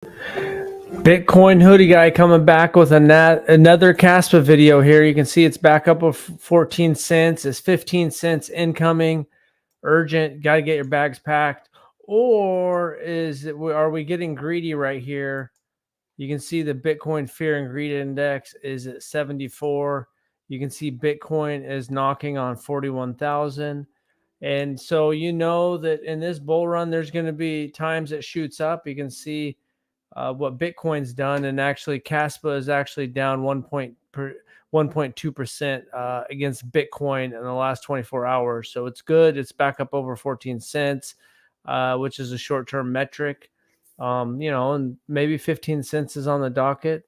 Bitcoin hoodie guy coming back with another Caspa video here. You can see it's back up of 14 cents. It's 15 cents incoming. Urgent. Got to get your bags packed. Or are we getting greedy right here? You can see the Bitcoin Fear and Greed Index is at 74. You can see Bitcoin is knocking on 41,000. And so you know that in this bull run, there's going to be times it shoots up. You can see what Bitcoin's done, and actually Caspa is actually down 1.2% against Bitcoin in the last 24 hours. So it's good. It's back up over 14 cents, which is a short-term metric. And maybe 15 cents is on the docket.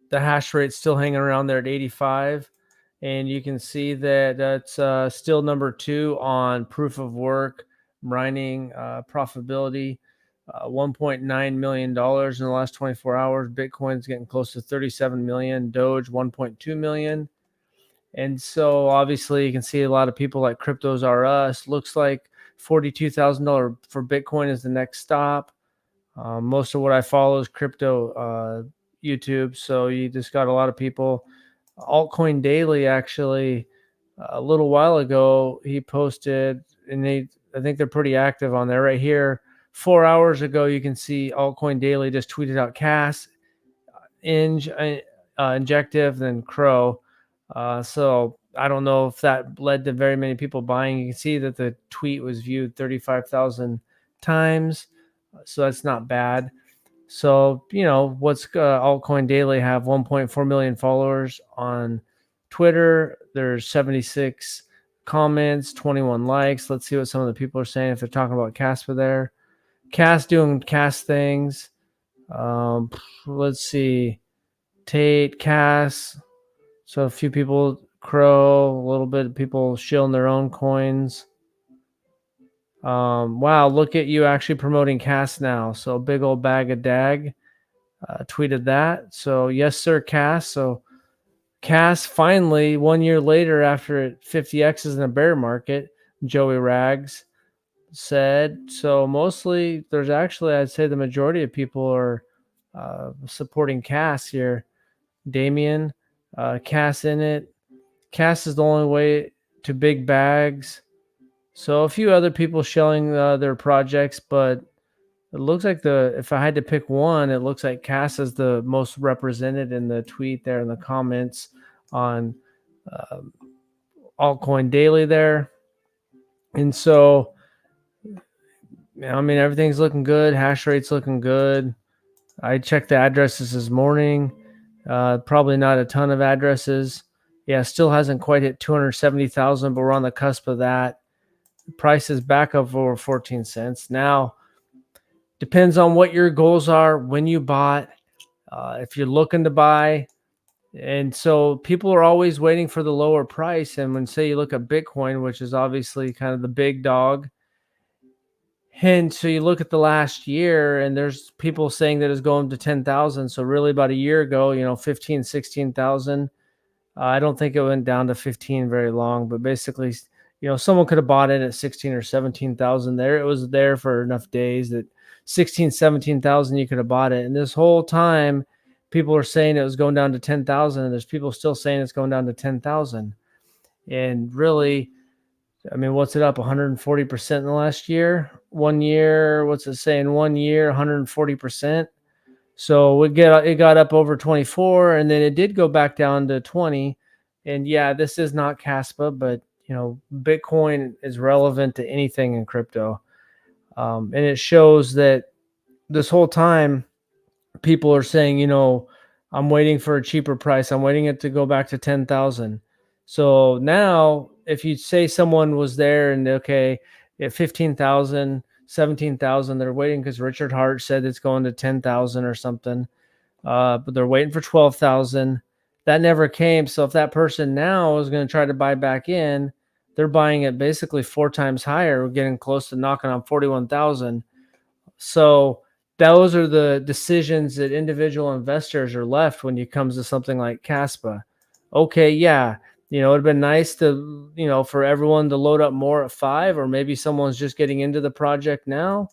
The hash rate's still hanging around there at 85. And you can see that that's still number 2 on proof of work, mining profitability. $1.9 million in the last 24 hours. Bitcoin's getting close to 37 million. Doge, 1.2 million. And so obviously you can see a lot of people like Cryptos R Us. Looks like $42,000 for Bitcoin is the next stop. Most of what I follow is crypto YouTube. So you just got a lot of people. Altcoin Daily, actually, a little while ago, he posted, and I think they're pretty active on there right here. 4 hours ago, you can see Altcoin Daily just tweeted out Cas, Injective, then Crow. So I don't know if that led to very many people buying. You can see that the tweet was viewed 35,000 times. So that's not bad. So, what's Altcoin Daily have 1.4 million followers on Twitter. There's 76 comments, 21 likes. Let's see what some of the people are saying if they're talking about Caspa there. Cas doing Cas things. Let's see. Tate, Cas. So a few people, Crow, a little bit of people shilling their own coins. Wow, look at you actually promoting Cas now. So big old bag of dag tweeted that. So yes, sir, Cas. So Cas finally 1 year later after it 50x's in a bear market, Joey Rags said. So mostly there's actually, I'd say the majority of people are supporting Cas here. Damien, Cas in it. Cas is the only way to big bags. So a few other people showing their projects, but it looks like if I had to pick one, it looks like Cas is the most represented in the tweet there in the comments on Altcoin Daily there. And so, I mean, everything's looking good. Hash rate's looking good. I checked the addresses this morning. Probably not a ton of addresses. Yeah, still hasn't quite hit 270,000, but we're on the cusp of that. Price is back up over 14 cents. Now, depends on what your goals are, when you bought, if you're looking to buy. And so people are always waiting for the lower price. And when, say, you look at Bitcoin, which is obviously kind of the big dog, and so you look at the last year, and there's people saying that it's going to 10,000. So really about a year ago, 15, 16,000. I don't think it went down to 15 very long, but basically, someone could have bought it at 16 or 17,000 there. It was there for enough days that 16, 17,000, you could have bought it. And this whole time, people are saying it was going down to 10,000, and there's people still saying it's going down to 10,000. And really, I mean, what's it up 140% in the last year? 1 year, what's it saying? 1 year, 140%. So it got up over 24, and then it did go back down to 20. And yeah, this is not Caspa, but Bitcoin is relevant to anything in crypto. And it shows that this whole time people are saying, I'm waiting for a cheaper price. I'm waiting it to go back to 10,000. So now if you say someone was there and okay, at 15,000, 17,000, they're waiting because Richard Hart said it's going to 10,000 or something. But they're waiting for 12,000. That never came. So if that person now is going to try to buy back in, they're buying it basically 4 times higher. We're getting close to knocking on 41,000. So those are the decisions that individual investors are left when it comes to something like Caspa. Okay, yeah, it'd been nice to, for everyone to load up more at 5, or maybe someone's just getting into the project now.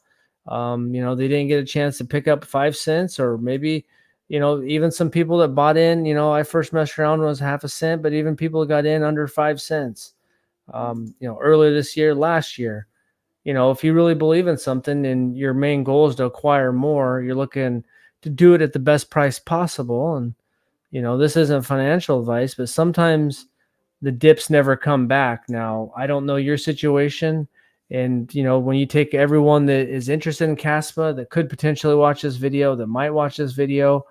They didn't get a chance to pick up 5 cents, or maybe, even some people that bought in, I first messed around was half a cent, but even people got in under 5 cents, earlier this year, last year. If you really believe in something and your main goal is to acquire more, you're looking to do it at the best price possible. And, this isn't financial advice, but sometimes the dips never come back. Now, I don't know your situation. And, when you take everyone that is interested in Caspa that could potentially watch this video, that might watch this video,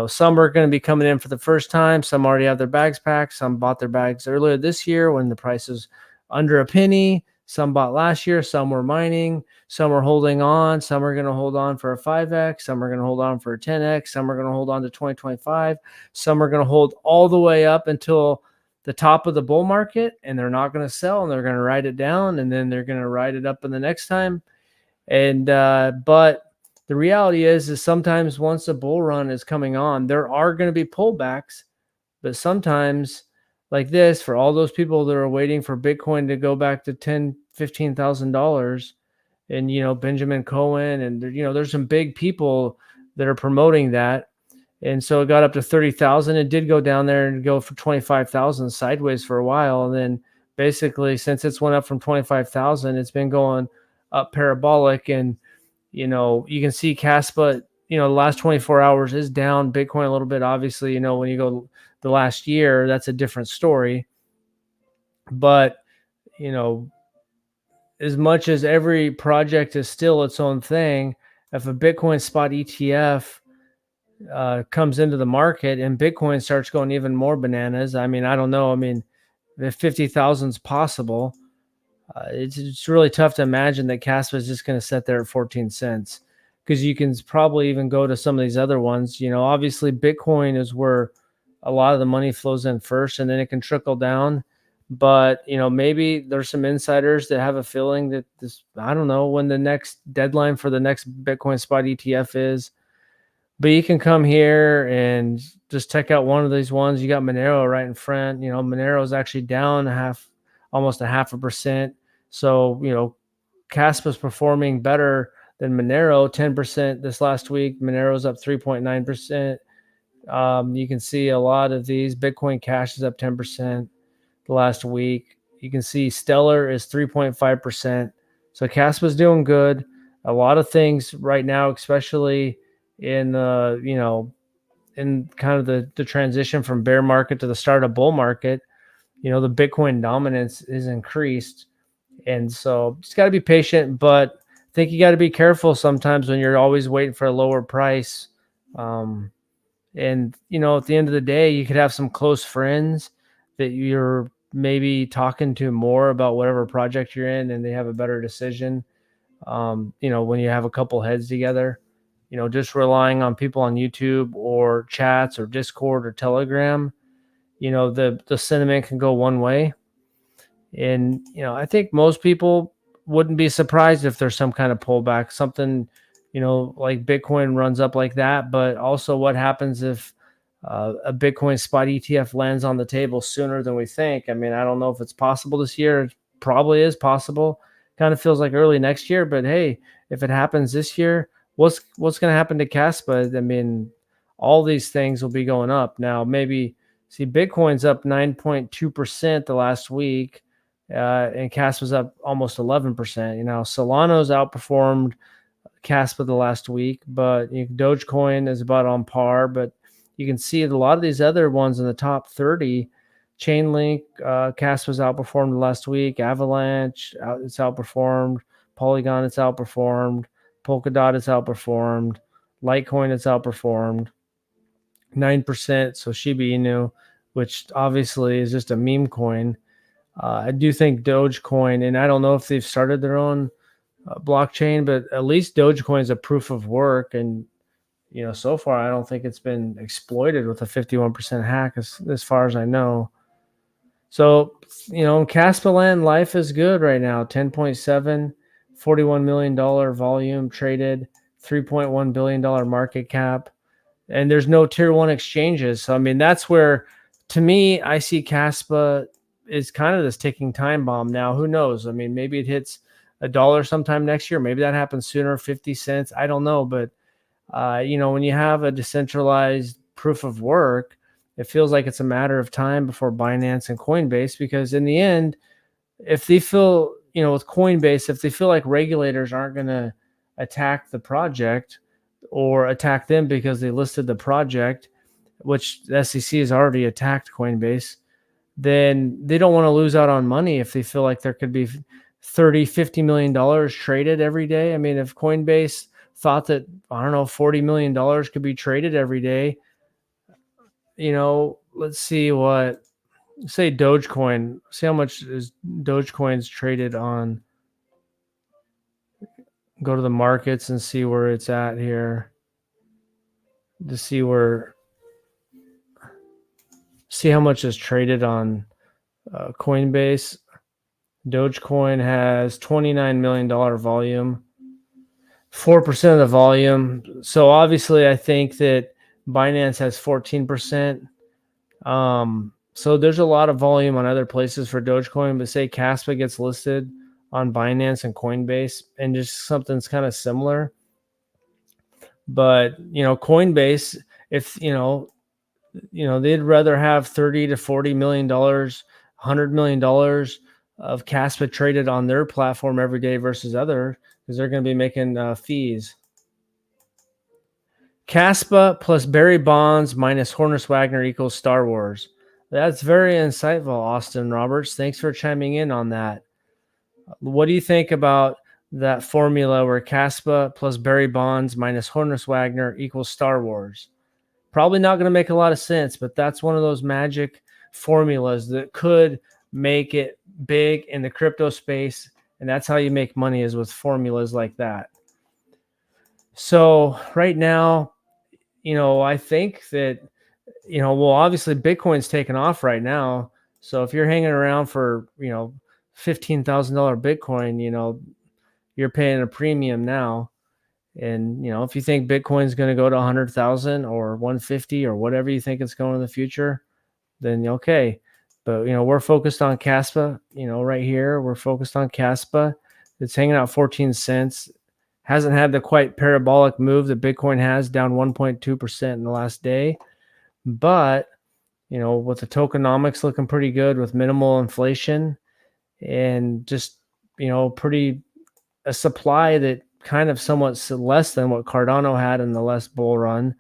some are going to be coming in for the first time. Some already have their bags packed. Some bought their bags earlier this year when the price was under a penny. Some bought last year. Some were mining. Some are holding on. Some are going to hold on for a 5X. Some are going to hold on for a 10X. Some are going to hold on to 2025. Some are going to hold all the way up until the top of the bull market, and they're not going to sell, and they're going to ride it down, and then they're going to ride it up in the next time. And but the reality is sometimes once a bull run is coming on, there are going to be pullbacks. But sometimes, like this, for all those people that are waiting for Bitcoin to go back to $10,000, $15,000, and Benjamin Cohen, and there's some big people that are promoting that. And so it got up to 30,000. It did go down there and go for 25,000 sideways for a while. And then basically, since it's went up from 25,000, it's been going up parabolic. And, you can see Caspa, the last 24 hours is down. Bitcoin a little bit, obviously, when you go the last year, that's a different story. But, as much as every project is still its own thing, if a Bitcoin spot ETF comes into the market and Bitcoin starts going even more bananas, I don't know. If 50,000 is possible, it's really tough to imagine that Caspa is just going to sit there at 14 cents, because you can probably even go to some of these other ones. Obviously Bitcoin is where a lot of the money flows in first, and then it can trickle down. But, maybe there's some insiders that have a feeling that I don't know when the next deadline for the next Bitcoin spot ETF is. But you can come here and just check out one of these ones. You got Monero right in front. Monero is actually down almost a 0.5%. So, Caspa's performing better than Monero, 10% this last week. Monero's up 3.9%. You can see a lot of these. Bitcoin Cash is up 10% the last week. You can see Stellar is 3.5%. So Caspa's doing good. A lot of things right now, especially in in kind of the transition from bear market to the start of bull market, the Bitcoin dominance is increased. And so just got to be patient, but I think you got to be careful sometimes when you're always waiting for a lower price. And at the end of the day, you could have some close friends that you're maybe talking to more about whatever project you're in, and they have a better decision. When you have a couple heads together, just relying on people on YouTube or chats or Discord or Telegram, the sentiment can go one way. And, I think most people wouldn't be surprised if there's some kind of pullback, something, like Bitcoin runs up like that. But also, what happens if a Bitcoin spot ETF lands on the table sooner than we think? I don't know if it's possible this year. It probably is possible. Kind of feels like early next year, but hey, if it happens this year, what's going to happen to Caspa? All these things will be going up. Now, maybe see Bitcoin's up 9.2% the last week, and Caspa's up almost 11%. Solana's outperformed Caspa the last week, but Dogecoin is about on par. But you can see a lot of these other ones in the top 30. Chainlink, Caspa's outperformed last week. Avalanche, it's outperformed. Polygon, it's outperformed. Polkadot, it's outperformed. Litecoin, it's outperformed 9%. So Shiba Inu, which obviously is just a meme coin. I do think Dogecoin, and I don't know if they've started their own blockchain, but at least Dogecoin is a proof of work. And, so far, I don't think it's been exploited with a 51% hack as far as I know. So, in Caspa land, life is good right now. 10.7, $41 million volume traded, $3.1 billion market cap. And there's no tier one exchanges. So, that's where, to me, I see Caspa is kind of this ticking time bomb now. Who knows? Maybe it hits $1 sometime next year. Maybe that happens sooner, 50 cents. I don't know. But, when you have a decentralized proof of work, it feels like it's a matter of time before Binance and Coinbase, because in the end, if they feel, with Coinbase, if they feel like regulators aren't going to attack the project or attack them because they listed the project, which the SEC has already attacked Coinbase, then they don't want to lose out on money if they feel like there could be 30, $50 million traded every day. I mean, if Coinbase thought that, I don't know, $40 million could be traded every day, let's see what, say Dogecoin, see how much is Dogecoin's traded on, go to the markets and see where it's at here to see how much is traded on Coinbase. Dogecoin has $29 million volume, 4% of the volume. So obviously I think that Binance has 14%. So there's a lot of volume on other places for Dogecoin, but say Caspa gets listed on Binance and Coinbase and just something's kind of similar. But, Coinbase, if, they'd rather have 30 to $40 million, $100 million of Caspa traded on their platform every day versus other, because they're going to be making fees. Caspa plus Barry Bonds minus Hornus Wagner equals Star Wars. That's very insightful, Austin Roberts. Thanks for chiming in on that. What do you think about that formula where Caspa plus Barry Bonds minus Hornus Wagner equals Star Wars? Probably not going to make a lot of sense, but that's one of those magic formulas that could make it big in the crypto space. And that's how you make money, is with formulas like that. So right now, I think that, obviously Bitcoin's taken off right now. So if you're hanging around for, $15,000 Bitcoin, you're paying a premium now. And, if you think Bitcoin's going to go to 100,000 or 150 or whatever you think it's going in the future, then okay. But, we're focused on Caspa, right here. We're focused on Caspa. It's hanging out 14 cents. Hasn't had the quite parabolic move that Bitcoin has, down 1.2% in the last day. But, with the tokenomics looking pretty good with minimal inflation and just, a supply that kind of somewhat less than what Cardano had in the last bull run.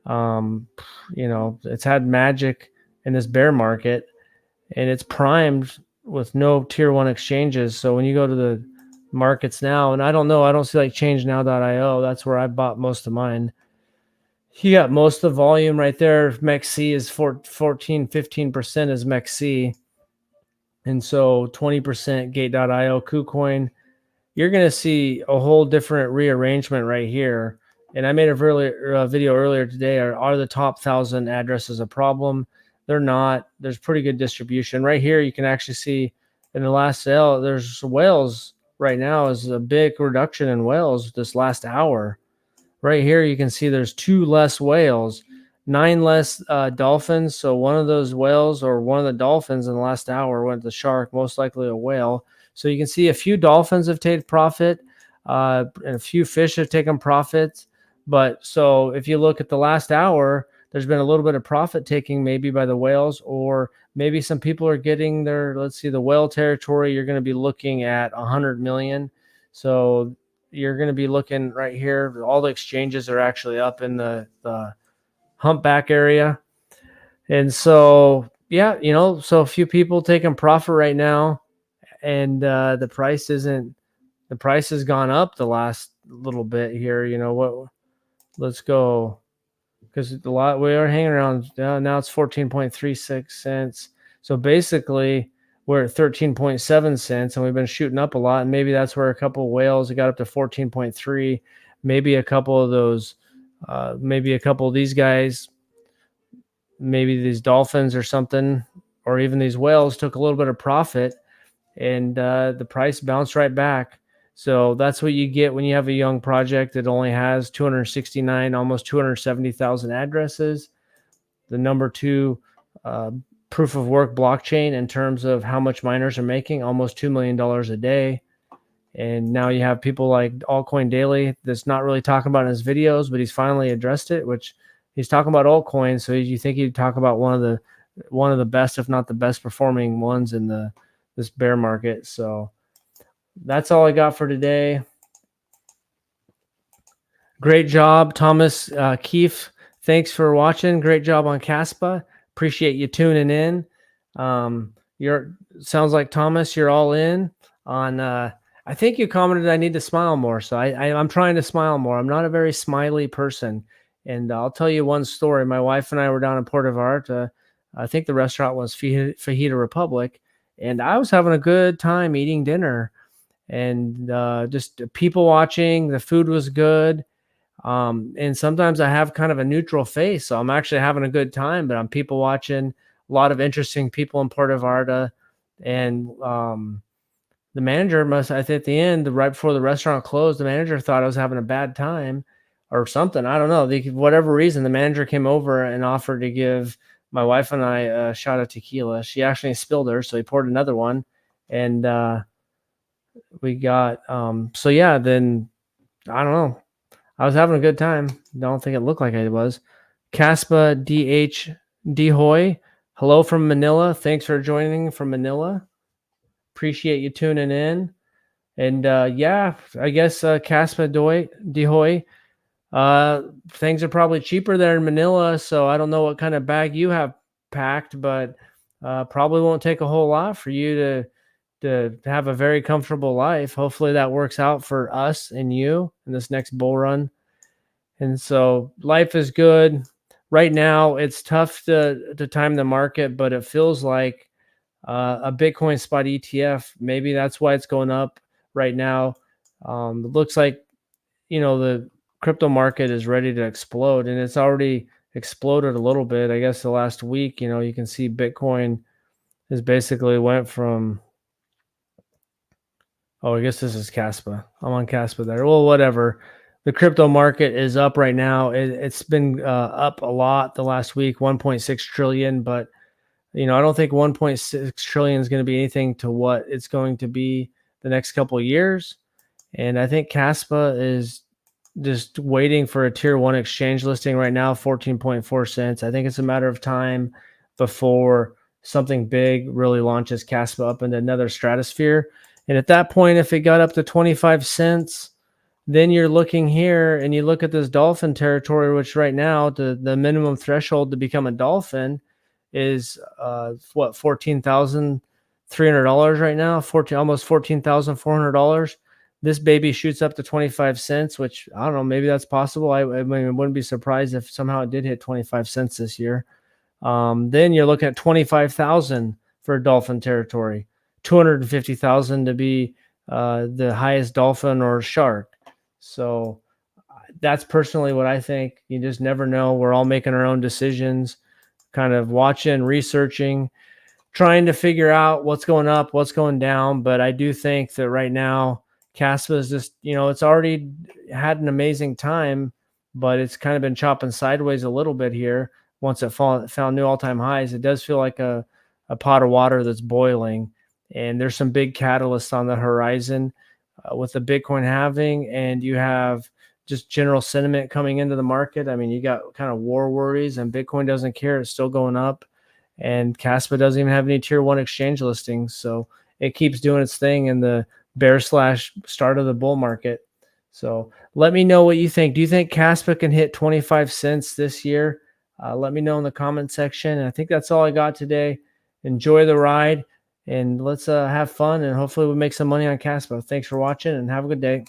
It's had magic in this bear market, and it's primed with no tier one exchanges. So when you go to the markets now, and I don't see like ChangeNow.io. That's where I bought most of mine. You got most of the volume right there. MEXC is 15% is MEXC. And so 20% Gate.io, KuCoin. You're going to see a whole different rearrangement right here. And I made a video earlier today. Are the top 1,000 addresses a problem? They're not. There's pretty good distribution. Right here, you can actually see in the last sale, there's whales right now is a big reduction in whales this last hour. Right here, you can see there's 2 less whales, 9 less dolphins. So one of those whales or one of the dolphins in the last hour went to the shark, most likely a whale. So you can see a few dolphins have taken profit, and a few fish have taken profits. But so if you look at the last hour, there's been a little bit of profit taking maybe by the whales, or maybe some people are getting their, let's see, the whale territory. You're going to be looking at 100 million. So you're going to be looking right here. All the exchanges are actually up in the humpback area. And so, yeah, so a few people taking profit right now. And the price has gone up the last little bit here. Let's go, because we are hanging around now. It's 14.36 cents. So basically we're at 13.7 cents, and we've been shooting up a lot. And maybe that's where a couple of whales, it got up to 14.3. Maybe a couple of those, maybe a couple of these guys, maybe these dolphins or something, or even these whales took a little bit of profit. And the price bounced right back. So that's what you get when you have a young project that only has 269, almost 270,000 addresses. The number 2 proof of work blockchain in terms of how much miners are making, almost $2 million a day. And now you have people like Altcoin Daily that's not really talking about in his videos, but he's finally addressed it, which he's talking about altcoins. So you think he'd talk about one of the best, if not the best performing ones in this bear market. So that's all I got for today. Great job, Thomas Keefe. Thanks for watching. Great job on Caspa. Appreciate you tuning in. You're sounds like Thomas, you're all in on I think you commented I need to smile more. So I'm trying to smile more. I'm not a very smiley person. And I'll tell you one story. My wife and I were down in Port of Art. I think the restaurant was Fajita Republic. And I was having a good time eating dinner and just people watching. The food was good. And sometimes I have kind of a neutral face. So I'm actually having a good time, but I'm people watching. A lot of interesting people in Puerto Vallarta. And the manager I think at the end, right before the restaurant closed, the manager thought I was having a bad time or something. I don't know. Whatever reason, the manager came over and offered to give my wife and I a shot of tequila. She actually spilled her, so he poured another one. And we got, so yeah, then I don't know. I was having a good time. Don't think it looked like I was. Kaspa DH Dehoy. Hello from Manila. Thanks for joining from Manila. Appreciate you tuning in. And yeah, I guess Kaspa Dehoy. Things are probably cheaper there in Manila, so I don't know what kind of bag you have packed, but probably won't take a whole lot for you to have a very comfortable life. Hopefully that works out for us and you in this next bull run. And so life is good. Right now, it's tough to time the market, but it feels like a Bitcoin spot ETF. Maybe that's why it's going up right now. It looks like, the crypto market is ready to explode, and it's already exploded a little bit. I guess the last week, you can see Bitcoin has basically went from, oh, I guess this is Caspa. I'm on Caspa there. Well, whatever. The crypto market is up right now. It's been up a lot the last week, 1.6 trillion. But, I don't think 1.6 trillion is going to be anything to what it's going to be the next couple of years. And I think Caspa is just waiting for a tier 1 exchange listing right now, 14.4 cents. I think it's a matter of time before something big really launches Caspa up into another stratosphere. And at that point, if it got up to 25 cents, then you're looking here and you look at this dolphin territory, which right now the minimum threshold to become a dolphin is what, $14,300 right now, almost $14,400. This baby shoots up to 25 cents, which I don't know, maybe that's possible. I mean, I wouldn't be surprised if somehow it did hit 25 cents this year. Then you're looking at 25,000 for dolphin territory, 250,000 to be the highest dolphin or shark. So that's personally what I think. You just never know. We're all making our own decisions, kind of watching, researching, trying to figure out what's going up, what's going down. But I do think that right now, Caspa is just, it's already had an amazing time, but it's kind of been chopping sideways a little bit here. Once it found new all-time highs, it does feel like a pot of water that's boiling. And there's some big catalysts on the horizon with the Bitcoin halving, and you have just general sentiment coming into the market. I mean, you got kind of war worries, and Bitcoin doesn't care. It's still going up. And Caspa doesn't even have any tier 1 exchange listings. So it keeps doing its thing in the bear / start of the bull market. So let me know what you think. Do you think Caspa can hit 25 cents this year? Let me know in the comment section. And I think that's all I got today. Enjoy the ride, and let's have fun, and hopefully we'll make some money on Caspa. Thanks for watching, and have a good day.